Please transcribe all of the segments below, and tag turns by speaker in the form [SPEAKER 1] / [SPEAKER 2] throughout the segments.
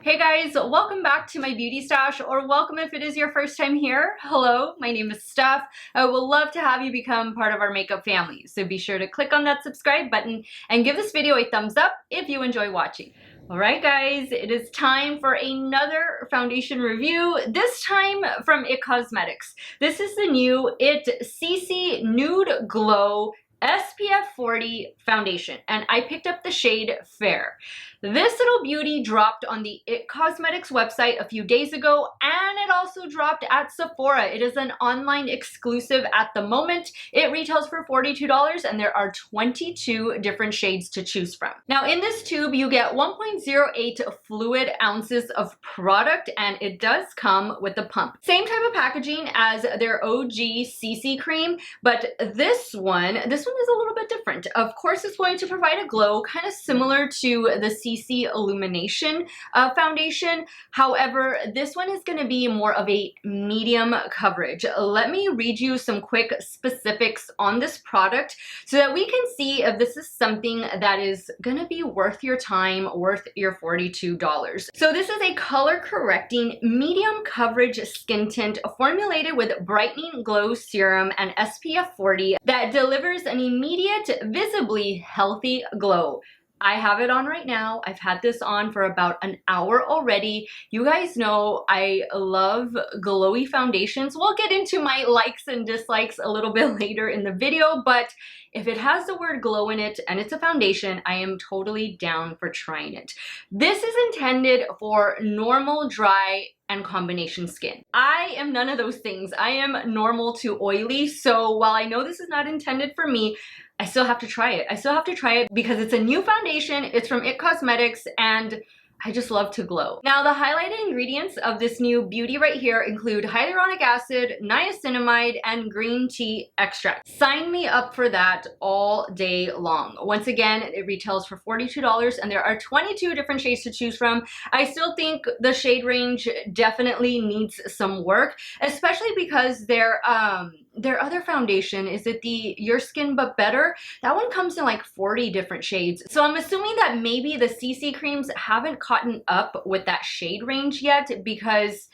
[SPEAKER 1] Hey guys, welcome back to my beauty stash, or welcome if it is your first time here. Hello, my name is Steff. I would love to have you become part of our makeup family. So be sure to click on that subscribe button and give this video a thumbs up if you enjoy watching. Alright guys, it is time for another foundation review, this time from IT Cosmetics. This is the new IT CC Nude Glow SPF 40 foundation, and I picked up the shade Fair. This little beauty dropped on the IT Cosmetics website a few days ago, and it also dropped at Sephora. It is an online exclusive at the moment. It retails for $42, and there are 22 different shades to choose from. Now, in this tube, you get 1.08 fluid ounces of product, and it does come with a pump. Same type of packaging as their OG CC cream, but this one is a little bit different. Of course, it's going to provide a glow kind of similar to the CC Illumination foundation. However, this one is going to be more of a medium coverage. Let me read you some quick specifics on this product so that we can see if this is something that is going to be worth your time, worth your $42. So this is a color correcting medium coverage skin tint formulated with brightening glow serum and SPF 40 that delivers an immediate, visibly healthy glow. I have it on right now. I've had this on for about an hour already. You guys know I love glowy foundations. We'll get into my likes and dislikes a little bit later in the video, but if it has the word glow in it and it's a foundation, I am totally down for trying it. This is intended for normal, dry, and combination skin. I am none of those things. I am normal to oily, so while I know this is not intended for me, I still have to try it. I still have to try it because it's a new foundation, it's from IT Cosmetics, and I just love to glow. Now, the highlighted ingredients of this new beauty right here include hyaluronic acid, niacinamide, and green tea extract. Sign me up for that all day long. Once again, it retails for $42, and there are 22 different shades to choose from. I still think the shade range definitely needs some work, especially because their other foundation, is it the Your Skin But Better? That one comes in like 40 different shades. So I'm assuming that maybe the CC creams haven't caught up with that shade range yet because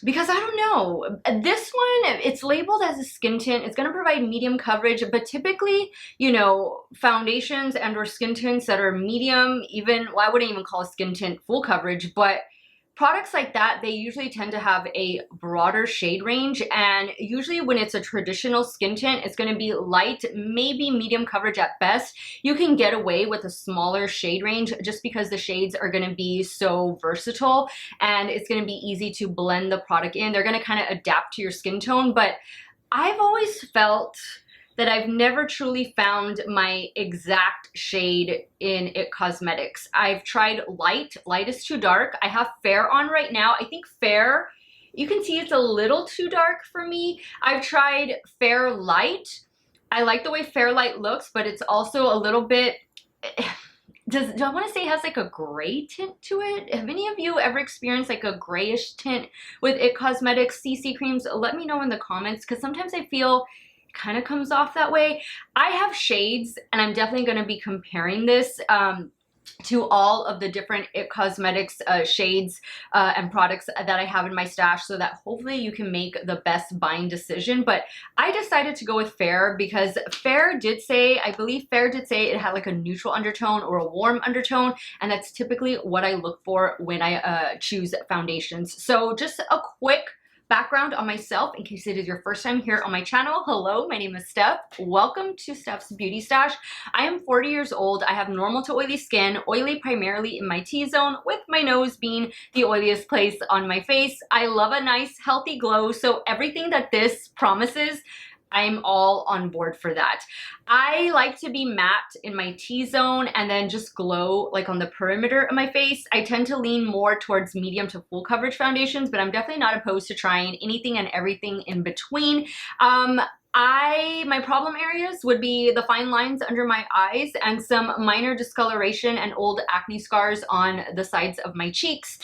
[SPEAKER 1] I don't know. This one, it's labeled as a skin tint. It's going to provide medium coverage, but typically, you know, foundations and or skin tints that are medium, even, well, I wouldn't even call a skin tint full coverage, but products like that, they usually tend to have a broader shade range, and usually when it's a traditional skin tint, it's going to be light, maybe medium coverage at best. You can get away with a smaller shade range just because the shades are going to be so versatile and it's going to be easy to blend the product in. They're going to kind of adapt to your skin tone, but I've always felt that I've never truly found my exact shade in IT Cosmetics. I've tried light. Light is too dark. I have Fair on right now. I think Fair, you can see it's a little too dark for me. I've tried Fair Light. I like the way Fair Light looks, but it's also a little bit, do I want to say it has like a gray tint to it? Have any of you ever experienced like a grayish tint with IT Cosmetics CC creams? Let me know in the comments, because sometimes I feel kind of comes off that way. I have shades, and I'm definitely going to be comparing this to all of the different IT Cosmetics shades and products that I have in my stash, so that hopefully you can make the best buying decision. But I decided to go with Fair because Fair did say, I believe Fair did say it had like a neutral undertone or a warm undertone, and that's typically what I look for when I choose foundations. So just a quick background on myself in case it is your first time here on my channel. Hello, my name is Steff. Welcome to Steff's Beauty Stash. I am 40 years old. I have normal to oily skin, oily primarily in my T-zone, with my nose being the oiliest place on my face. I love a nice healthy glow, so everything that this promises, I'm all on board for that. I like to be matte in my T-zone and then just glow like on the perimeter of my face. I tend to lean more towards medium to full coverage foundations, but I'm definitely not opposed to trying anything and everything in between. My problem areas would be the fine lines under my eyes and some minor discoloration and old acne scars on the sides of my cheeks.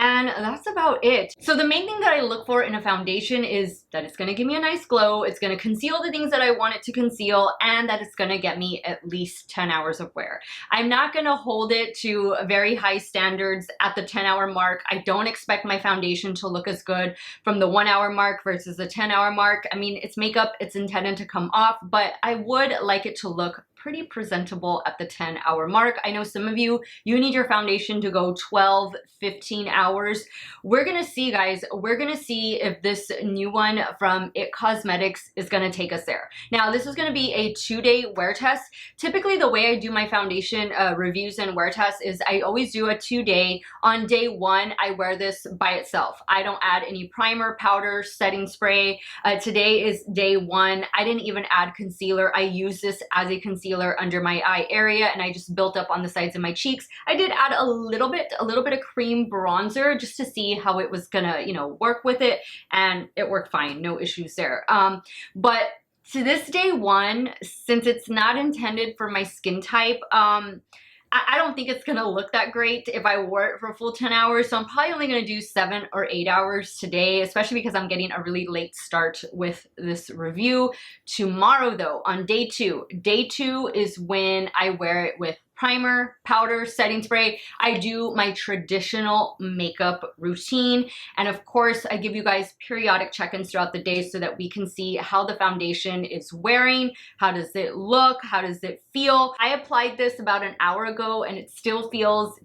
[SPEAKER 1] And that's about it. So the main thing that I look for in a foundation is that it's gonna give me a nice glow, it's gonna conceal the things that I want it to conceal, and that it's gonna get me at least 10 hours of wear. I'm not gonna hold it to very high standards at the 10-hour mark. I don't expect my foundation to look as good from the 1-hour mark versus the 10-hour mark. I mean, it's makeup, it's intended to come off, but I would like it to look pretty presentable at the 10-hour mark. I know some of you need your foundation to go 12, 15 hours. We're gonna see, guys, we're gonna see if this new one from IT Cosmetics is gonna take us there. Now, this is gonna be a 2-day wear test. Typically, the way I do my foundation reviews and wear tests is I always do a 2-day. On day 1, I wear this by itself. I don't add any primer, powder, setting spray. Today is day 1. I didn't even add concealer. I use this as a concealer under my eye area, and I just built up on the sides of my cheeks. I did add a little bit of cream bronzer just to see how it was gonna, you know, work with it, and it worked fine, no issues there. But to this day 1, since it's not intended for my skin type, I don't think it's gonna look that great if I wore it for a full 10 hours. So I'm probably only gonna do 7 or 8 hours today, especially because I'm getting a really late start with this review. Tomorrow though, on day 2 is when I wear it with primer, powder, setting spray. I do my traditional makeup routine. And of course, I give you guys periodic check-ins throughout the day so that we can see how the foundation is wearing, how does it look, how does it feel. I applied this about an hour ago and it still feels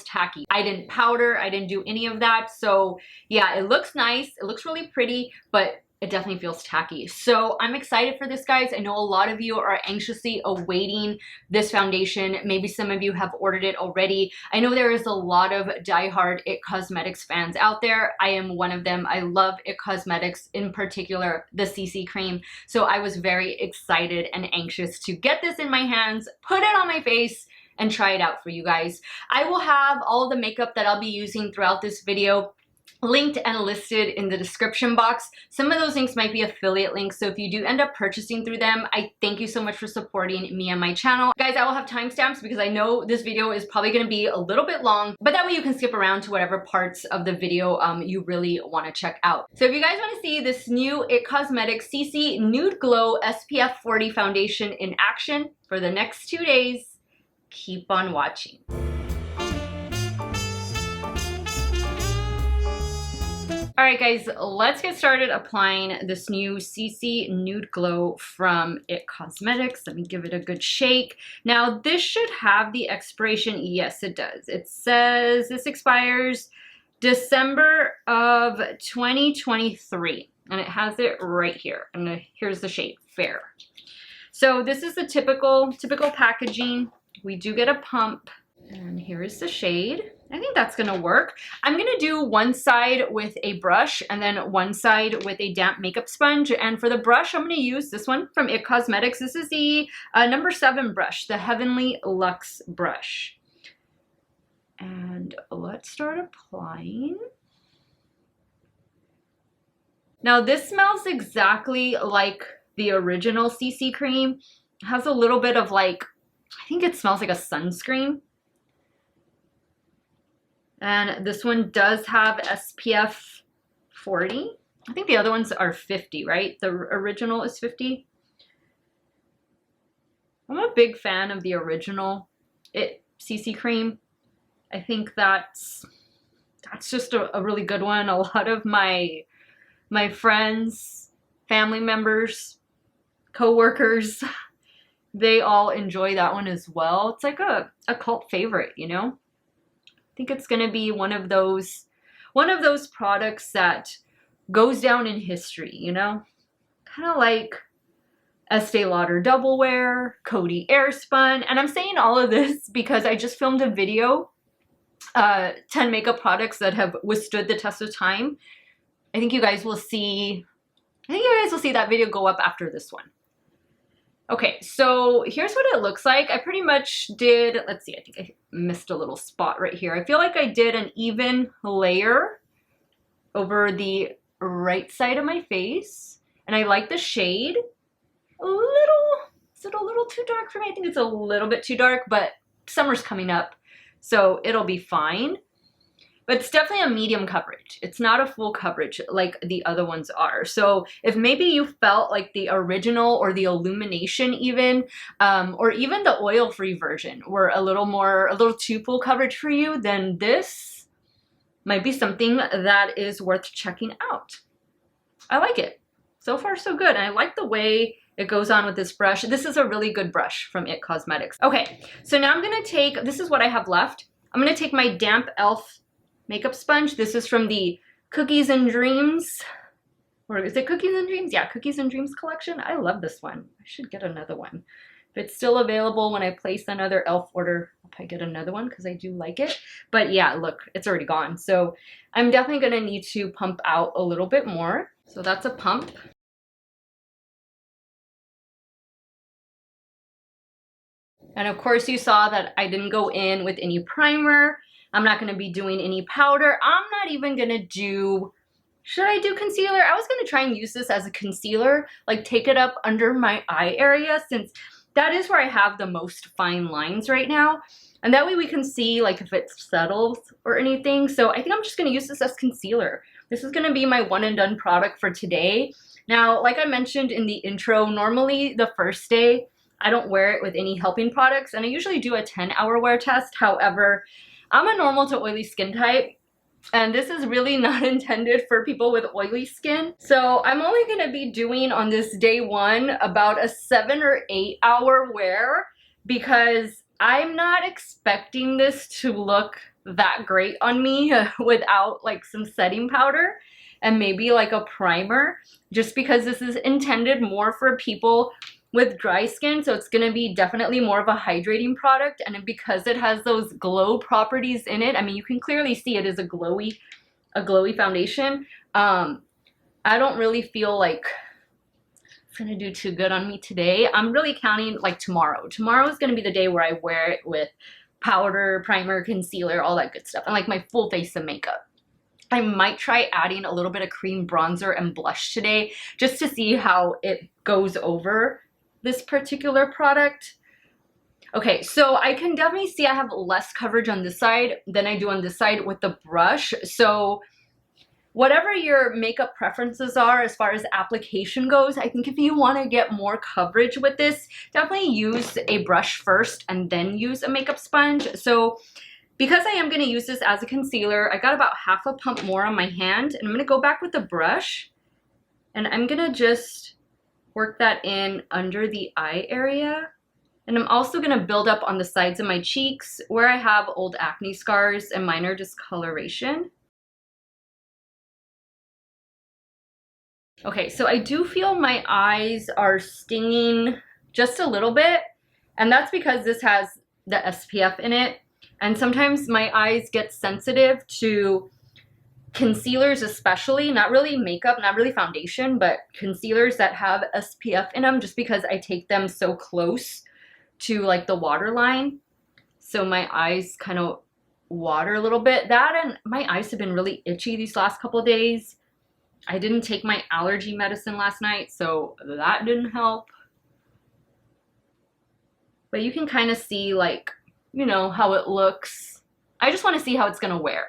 [SPEAKER 1] tacky. I didn't powder, I didn't do any of that. So yeah, it looks nice, it looks really pretty, but it definitely feels tacky. So I'm excited for this, guys. I know a lot of you are anxiously awaiting this foundation. Maybe some of you have ordered it already. I know there is a lot of diehard IT Cosmetics fans out there. I am one of them. I love IT Cosmetics, in particular the CC cream. So I was very excited and anxious to get this in my hands, put it on my face, and try it out for you guys. I will have all the makeup that I'll be using throughout this video linked and listed in the description box. Some of those links might be affiliate links, so if you do end up purchasing through them, I thank you so much for supporting me and my channel. Guys, I will have timestamps because I know this video is probably going to be a little bit long, but that way you can skip around to whatever parts of the video you really want to check out. So if you guys want to see this new IT Cosmetics CC Nude Glow SPF 40 foundation in action for the next 2 days, keep on watching. All right, guys, let's get started applying this new CC Nude Glow from IT Cosmetics. Let me give it a good shake. Now, this should have the expiration. Yes, it does. It says this expires December of 2023, and it has it right here. And here's the shade, Fair. So this is the typical packaging. We do get a pump, and here is the shade. I think that's gonna work. I'm gonna do one side with a brush and then one side with a damp makeup sponge. And for the brush, I'm gonna use this one from IT Cosmetics. This is the number 7 brush, the Heavenly Luxe brush. And let's start applying. Now this smells exactly like the original CC cream. It has a little bit of like, I think it smells like a sunscreen. And this one does have SPF 40. I think the other ones are 50, right? The original is 50. I'm a big fan of the original CC cream. I think that's just a really good one. A lot of my friends, family members, co-workers, they all enjoy that one as well. It's like a cult favorite, you know? I think it's gonna be one of those products that goes down in history, you know? Kind of like Estee Lauder Double Wear, Coty Airspun. And I'm saying all of this because I just filmed a video, 10 makeup products that have withstood the test of time. I think you guys will see that video go up after this one. Okay, so here's what it looks like. I pretty much did, let's see, I think I missed a little spot right here. I feel like I did an even layer over the right side of my face. And I like the shade. Is it a little too dark for me? I think it's a little bit too dark, but summer's coming up, so it'll be fine. but it's definitely a medium coverage. It's not a full coverage like the other ones are. So if maybe you felt like the original or the illumination even, or even the oil-free version were a little too full coverage for you, then this might be something that is worth checking out. I like it. So far, so good. And I like the way it goes on with this brush. This is a really good brush from IT Cosmetics. Okay, so now I'm gonna take, this is what I have left. I'm gonna take my damp e.l.f. makeup sponge. This is from the Cookies and Dreams, or is it Cookies and Dreams? Yeah, Cookies and Dreams collection. I love this one. I should get another one. If it's still available when I place another e.l.f. order, I'll probably get another one because I do like it. But yeah, look, it's already gone. So I'm definitely gonna need to pump out a little bit more. So that's a pump. And of course you saw that I didn't go in with any primer. I'm not gonna be doing any powder. I'm not even gonna do, should I do concealer? I was gonna try and use this as a concealer, like take it up under my eye area, since that is where I have the most fine lines right now. And that way we can see like if it settles or anything. So I think I'm just gonna use this as concealer. This is gonna be my one and done product for today. Now, like I mentioned in the intro, normally the first day, I don't wear it with any helping products, and I usually do a 10-hour wear test. However, I'm a normal to oily skin type, and this is really not intended for people with oily skin. So I'm only gonna be doing on this day one about a 7 or 8 hour wear, because I'm not expecting this to look that great on me without like some setting powder and maybe like a primer, just because this is intended more for people with dry skin. So it's gonna be definitely more of a hydrating product, and because it has those glow properties in it, I mean, you can clearly see it is a glowy foundation. I don't really feel like it's gonna do too good on me today. I'm really counting like tomorrow. Tomorrow is gonna be the day where I wear it with powder, primer, concealer, all that good stuff, and like my full face of makeup. I might try adding a little bit of cream bronzer and blush today just to see how it goes over this particular product. Okay, so I can definitely see I have less coverage on this side than I do on this side with the brush. So whatever your makeup preferences are as far as application goes, I think if you want to get more coverage with this, definitely use a brush first and then use a makeup sponge. So because I am going to use this as a concealer, I got about half a pump more on my hand, and I'm going to go back with the brush, and I'm going to just work that in under the eye area. And I'm also gonna build up on the sides of my cheeks where I have old acne scars and minor discoloration. Okay, so I do feel my eyes are stinging just a little bit, and that's because this has the SPF in it. And sometimes my eyes get sensitive to concealers, especially, not really makeup, not really foundation, but concealers that have SPF in them, just because I take them so close to like the waterline. So my eyes kind of water a little bit. That, and my eyes have been really itchy these last couple of days. I didn't take my allergy medicine last night, so that didn't help. But you can kind of see, like, you know, how it looks. I just want to see how it's gonna wear,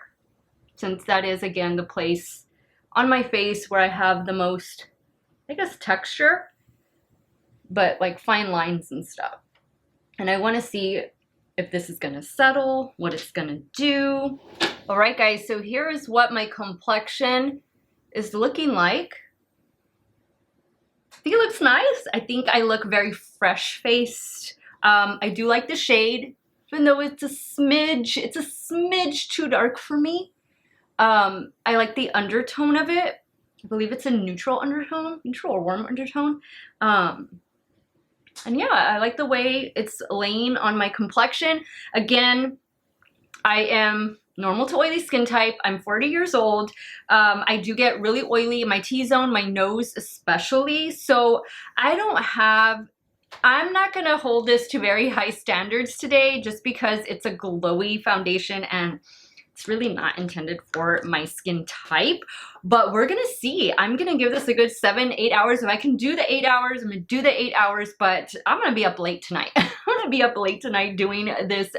[SPEAKER 1] since that is, again, the place on my face where I have the most, I guess, texture, but like fine lines and stuff. And I want to see if this is gonna settle, what it's gonna do. All right, guys, so here is what my complexion is looking like. I think it looks nice. I think I look very fresh-faced. I do like the shade, even though it's a smidge too dark for me. I like the undertone of it. I believe it's a neutral undertone, neutral or warm undertone. And yeah, I like the way it's laying on my complexion. Again, I am normal to oily skin type. I'm 40 years old. I do get really oily in my T-zone, my nose especially. So I'm not gonna hold this to very high standards today, just because it's a glowy foundation and it's really not intended for my skin type, but we're gonna see. I'm gonna give this a good 7-8 hours. If I can do the 8 hours, I'm gonna do the 8 hours, but I'm gonna be up late tonight. I'm gonna be up late tonight doing this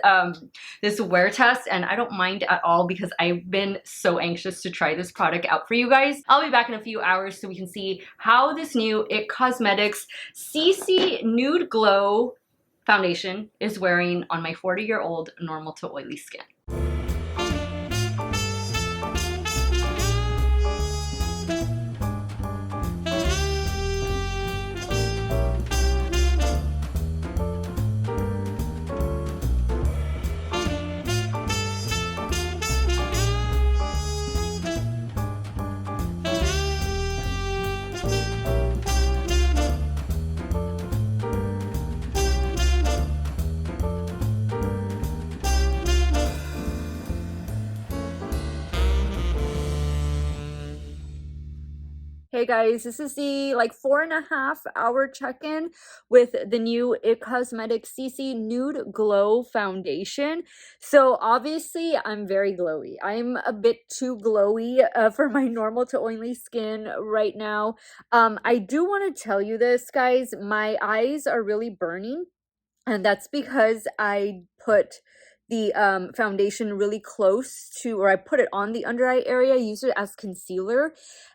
[SPEAKER 1] this wear test, and I don't mind at all because I've been so anxious to try this product out for you guys. I'll be back in a few hours so we can see how this new IT Cosmetics CC Nude Glow foundation is wearing on my 40-year-old normal to oily skin. Hey guys, this is the like 4.5 hour check-in with the new IT Cosmetics CC Nude Glow Foundation. So obviously I'm very glowy. I'm a bit too glowy for my normal to oily skin right now. I do want to tell you this, guys, my eyes are really burning, and that's because I put the foundation really close to, or I put it on the under eye area, use it as concealer.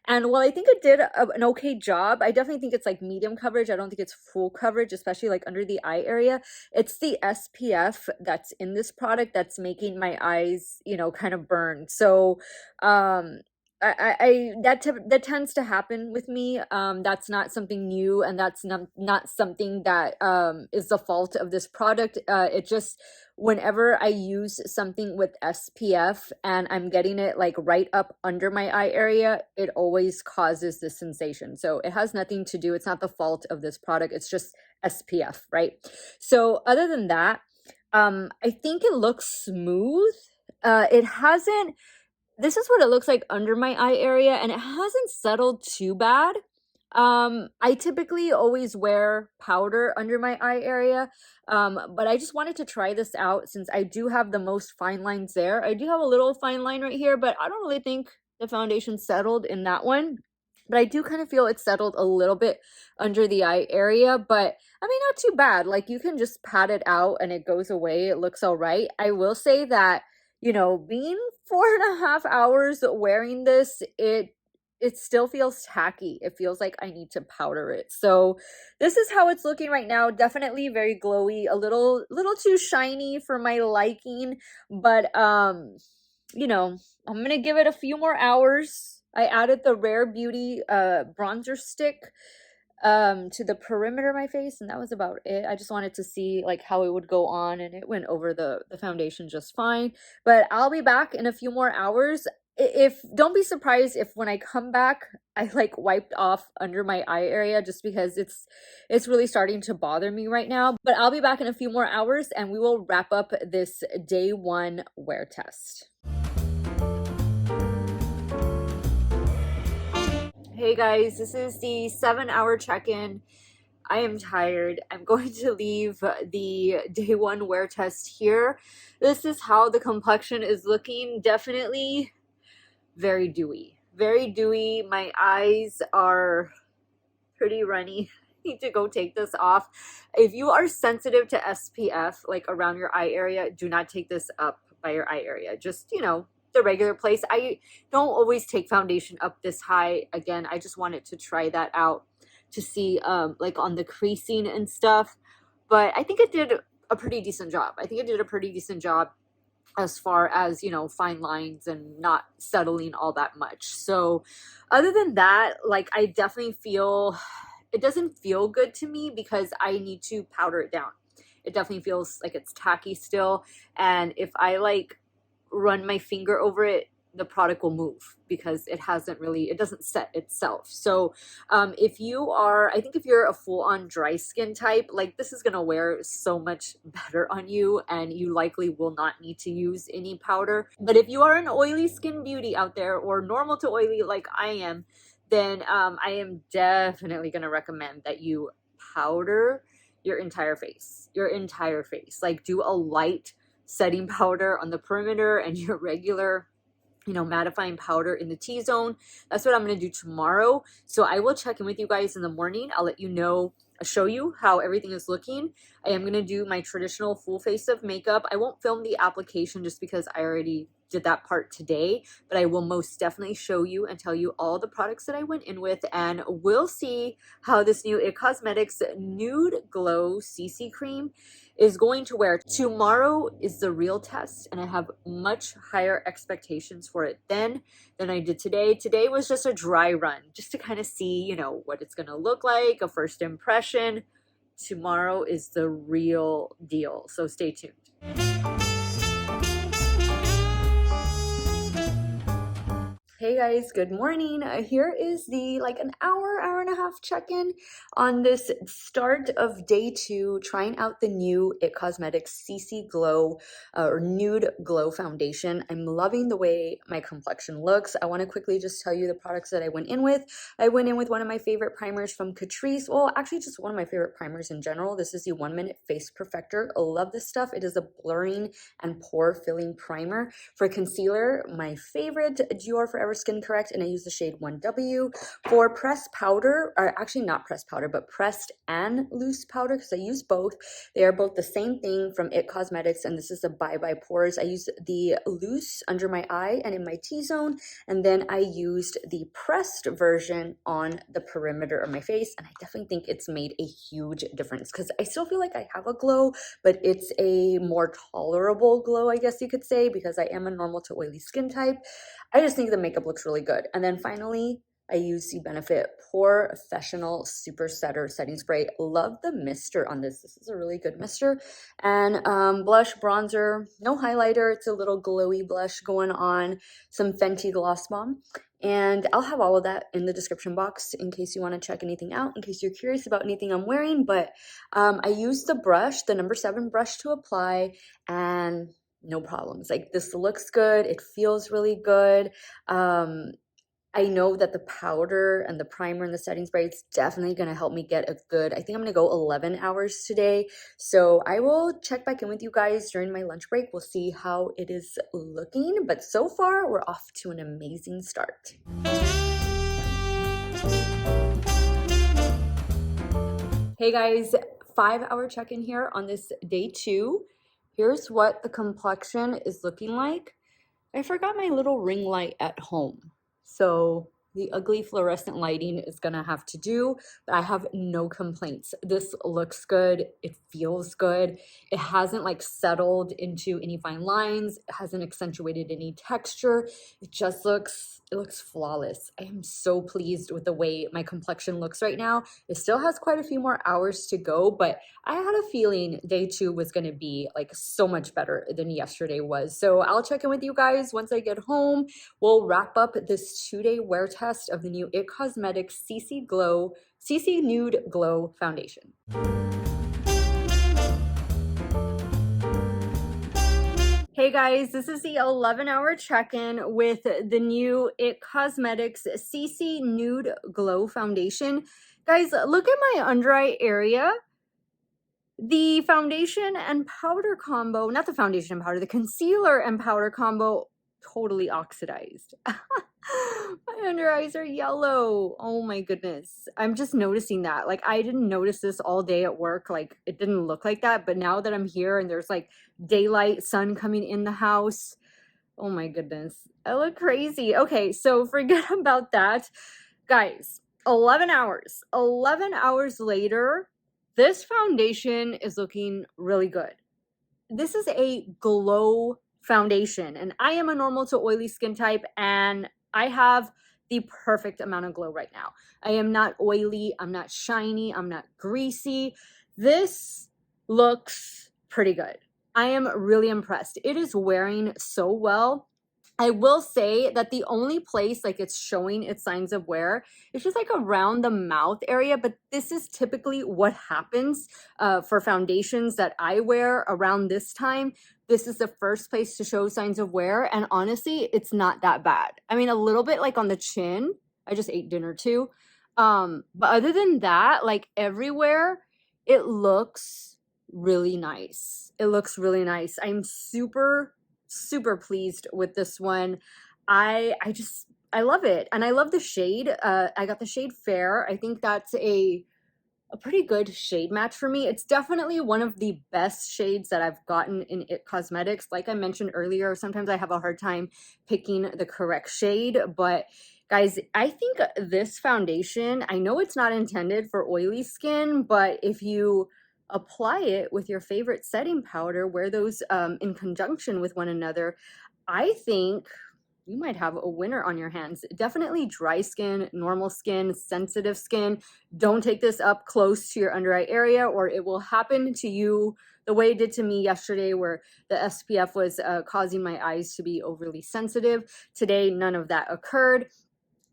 [SPEAKER 1] And while I think it did an okay job, I definitely think it's like medium coverage. I don't think it's full coverage, especially like under the eye area. It's the SPF that's in this product that's making my eyes, you know, kind of burn. So that tends to happen with me. That's not something new, and that's not something that is the fault of this product. It just, whenever I use something with SPF and I'm getting it like right up under my eye area, it always causes this sensation. So it has nothing to do, it's not the fault of this product, it's just SPF, right? So other than that, I think it looks smooth. It hasn't, this is what it looks like under my eye area, and it hasn't settled too bad. I typically always wear powder under my eye area, but I just wanted to try this out since I do have the most fine lines there. I do have a little fine line right here, but I don't really think the foundation settled in that one. But I do kind of feel it settled a little bit under the eye area, but I mean, not too bad. Like, you can just pat it out and it goes away. It looks all right. I will say that, you know, being 4.5 hours wearing this, it still feels tacky. It feels like I need to powder it. So this is how it's looking right now. Definitely very glowy, a little too shiny for my liking, but you know, I'm gonna give it a few more hours. I added the Rare Beauty bronzer stick to the perimeter of my face, and that was about it. I just wanted to see like how it would go on, and it went over the foundation just fine. But I'll be back in a few more hours. If don't be surprised if when I come back I like wiped off under my eye area, just because it's really starting to bother me right now. But I'll be back in a few more hours and we will wrap up this day 1 wear test. Hey guys, this is the 7-hour check-in. I am tired. I'm going to leave the day 1 wear test here. This is how the complexion is looking. Definitely very dewy. Very dewy. My eyes are pretty runny. I need to go take this off. If you are sensitive to SPF, like around your eye area, do not take this up by your eye area. Just, you know, the regular place. I don't always take foundation up this high. Again, I just wanted to try that out to see like on the creasing and stuff. But I think it did a pretty decent job. I think it did a pretty decent job as far as, you know, fine lines and not settling all that much. So other than that, like, I definitely feel it doesn't feel good to me because I need to powder it down. It definitely feels like it's tacky still, and if I like run my finger over it, the product will move because it doesn't set itself. So if you are, I think if you're a full-on dry skin type, like, this is gonna wear so much better on you, and you likely will not need to use any powder. But if you are an oily skin beauty out there, or normal to oily like I am, then I am definitely gonna recommend that you powder your entire face. Like, do a light setting powder on the perimeter and your regular, you know, mattifying powder in the T-zone. That's what I'm going to do tomorrow. So I will check in with you guys in the morning. I'll let you know, show you how everything is looking. I am going to do my traditional full face of makeup. I won't film the application just because I already did that part today, but I will most definitely show you and tell you all the products that I went in with, and we'll see how this new IT Cosmetics Nude Glow CC Cream is going to wear. Tomorrow is the real test, and I have much higher expectations for it than I did today. Today was just a dry run, just to kind of see, you know, what it's going to look like, a first impression. Tomorrow is the real deal, so stay tuned. Hey guys, good morning. Here is the an hour and a half check-in on this start of day 2, trying out the new IT Cosmetics CC Glow or Nude Glow Foundation. I'm loving the way my complexion looks. I want to quickly just tell you the products that I went in with. I went in with one of my favorite primers from Catrice. Well, actually just one of my favorite primers in general. This is the 1 Minute Face Perfector. I love this stuff. It is a blurring and pore filling primer. For concealer, my favorite, Dior Forever Skin Correct, and I use the shade 1W. For pressed powder, or actually not pressed powder, but pressed and loose powder, because I use both. They are both the same thing from IT Cosmetics, and this is the Bye Bye Pores. I use the loose under my eye and in my T-zone, and then I used the pressed version on the perimeter of my face, and I definitely think it's made a huge difference, because I still feel like I have a glow, but it's a more tolerable glow, I guess you could say, because I am a normal to oily skin type. I just think the makeup looks really good. And then finally, I use the Benefit Porefessional Super Setter Setting Spray. Love the mister on this. This is a really good mister. And blush, bronzer, no highlighter. It's a little glowy blush going on. Some Fenty Gloss Bomb. And I'll have all of that in the description box in case you want to check anything out, in case you're curious about anything I'm wearing. But I used the brush, the number 7 brush to apply, and no problems. This looks good. It feels really good. I know that the powder and the primer and the setting spray, it's definitely going to help me get a good, I think I'm going to go 11 hours today. So I will check back in with you guys during my lunch break. We'll see how it is looking. But so far, we're off to an amazing start. Hey guys, 5-hour check-in here on this day 2. Here's what the complexion is looking like. I forgot my little ring light at home, so the ugly fluorescent lighting is gonna have to do, but I have no complaints. This looks good. It feels good. It hasn't settled into any fine lines. It hasn't accentuated any texture. It looks flawless. I am so pleased with the way my complexion looks right now. It still has quite a few more hours to go, but I had a feeling day 2 was going to be so much better than yesterday was. So I'll check in with you guys once I get home. We'll wrap up this 2-day wear test of the new IT Cosmetics CC Nude Glow Foundation. Hey guys, this is the 11-hour check-in with the new IT Cosmetics CC Nude Glow Foundation. Guys, look at my under eye area. The foundation and powder combo, not the foundation and powder, the concealer and powder combo, totally oxidized. My under eyes are yellow. Oh my goodness. I'm just noticing that. I didn't notice this all day at work. It didn't look like that. But now that I'm here and there's daylight, sun coming in the house, oh my goodness. I look crazy. Okay, so forget about that. Guys, 11 hours. 11 hours later, this foundation is looking really good. This is a glow foundation, and I am a normal to oily skin type, and I have the perfect amount of glow right now. I am not oily, I'm not shiny, I'm not greasy. This looks pretty good. I am really impressed. It is wearing so well. I will say that the only place it's showing its signs of wear is just around the mouth area, but this is typically what happens for foundations that I wear around this time. This is the first place to show signs of wear, and honestly, it's not that bad. I mean, a little bit on the chin. I just ate dinner too. But other than that, everywhere, it looks really nice. It looks really nice. I'm super, super pleased with this one. I love it. And I love the shade. I got the shade Fair. I think that's a pretty good shade match for me. It's definitely one of the best shades that I've gotten in IT Cosmetics. Like I mentioned earlier, sometimes I have a hard time picking the correct shade, but guys, I think this foundation, I know it's not intended for oily skin, but if you apply it with your favorite setting powder, wear those in conjunction with one another, I think you might have a winner on your hands. Definitely dry skin, normal skin, sensitive skin. Don't take this up close to your under eye area or it will happen to you the way it did to me yesterday where the SPF was causing my eyes to be overly sensitive. Today, none of that occurred.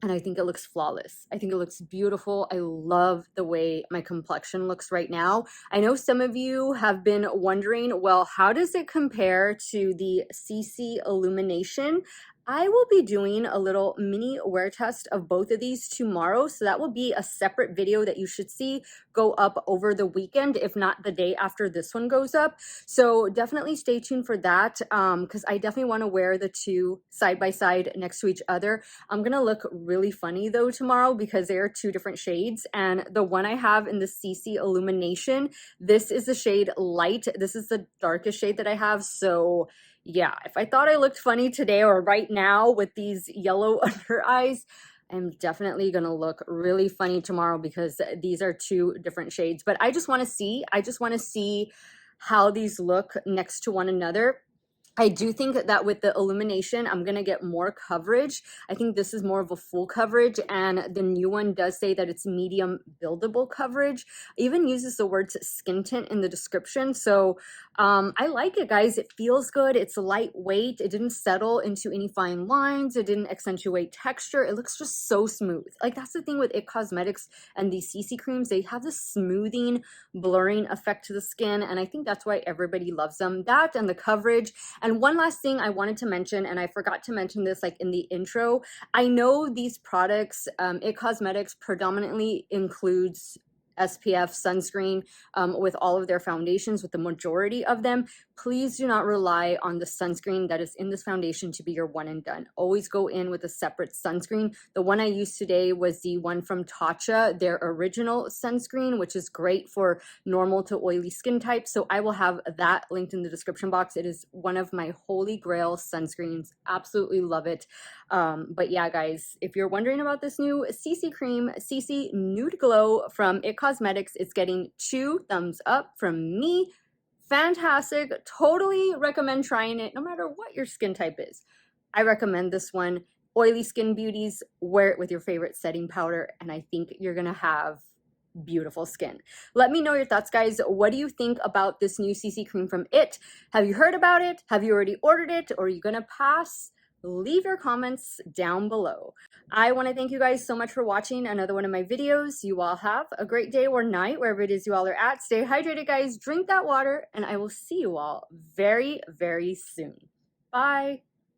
[SPEAKER 1] And I think it looks flawless. I think it looks beautiful. I love the way my complexion looks right now. I know some of you have been wondering, well, how does it compare to the CC Illumination? I will be doing a little mini wear test of both of these tomorrow. So that will be a separate video that you should see go up over the weekend, if not the day after this one goes up. So definitely stay tuned for that because I definitely want to wear the two side by side next to each other. I'm going to look really funny though tomorrow because they are two different shades. And the one I have in the CC Illumination, this is the shade Light. This is the darkest shade that I have. So yeah, if I thought I looked funny today or right now with these yellow under eyes, I'm definitely going to look really funny tomorrow because these are two different shades. But I just want to see how these look next to one another. I do think that with the illumination, I'm going to get more coverage. I think this is more of a full coverage, and the new one does say that it's medium buildable coverage. It even uses the words skin tint in the description. So I like it, guys. It feels good. It's lightweight. It didn't settle into any fine lines. It didn't accentuate texture. It looks just so smooth. Like that's the thing with IT Cosmetics and these CC creams. They have this smoothing, blurring effect to the skin, and I think that's why everybody loves them. That and the coverage. And one last thing I wanted to mention, and I forgot to mention this like in the intro, I know these products, IT Cosmetics predominantly includes SPF sunscreen with all of their foundations, with the majority of them. Please do not rely on the sunscreen that is in this foundation to be your one and done. Always go in with a separate sunscreen. The one I used today was the one from Tatcha, their original sunscreen, which is great for normal to oily skin types. So I will have that linked in the description box. It is one of my holy grail sunscreens. Absolutely love it. But yeah, guys, if you're wondering about this new CC cream, CC Nude Glow from IT Cosmetics, it's getting 2 thumbs up from me. Fantastic. Totally recommend trying it no matter what your skin type is. I recommend this one. Oily skin beauties, wear it with your favorite setting powder, and I think you're gonna have beautiful skin. Let me know your thoughts, guys. What do you think about this new CC cream from IT? Have you heard about it? Have you already ordered it? Or are you gonna pass? Leave your comments down below. I want to thank you guys so much for watching another one of my videos. You all have a great day or night, wherever it is you all are at. Stay hydrated, guys. Drink that water, and I will see you all very, very soon. Bye.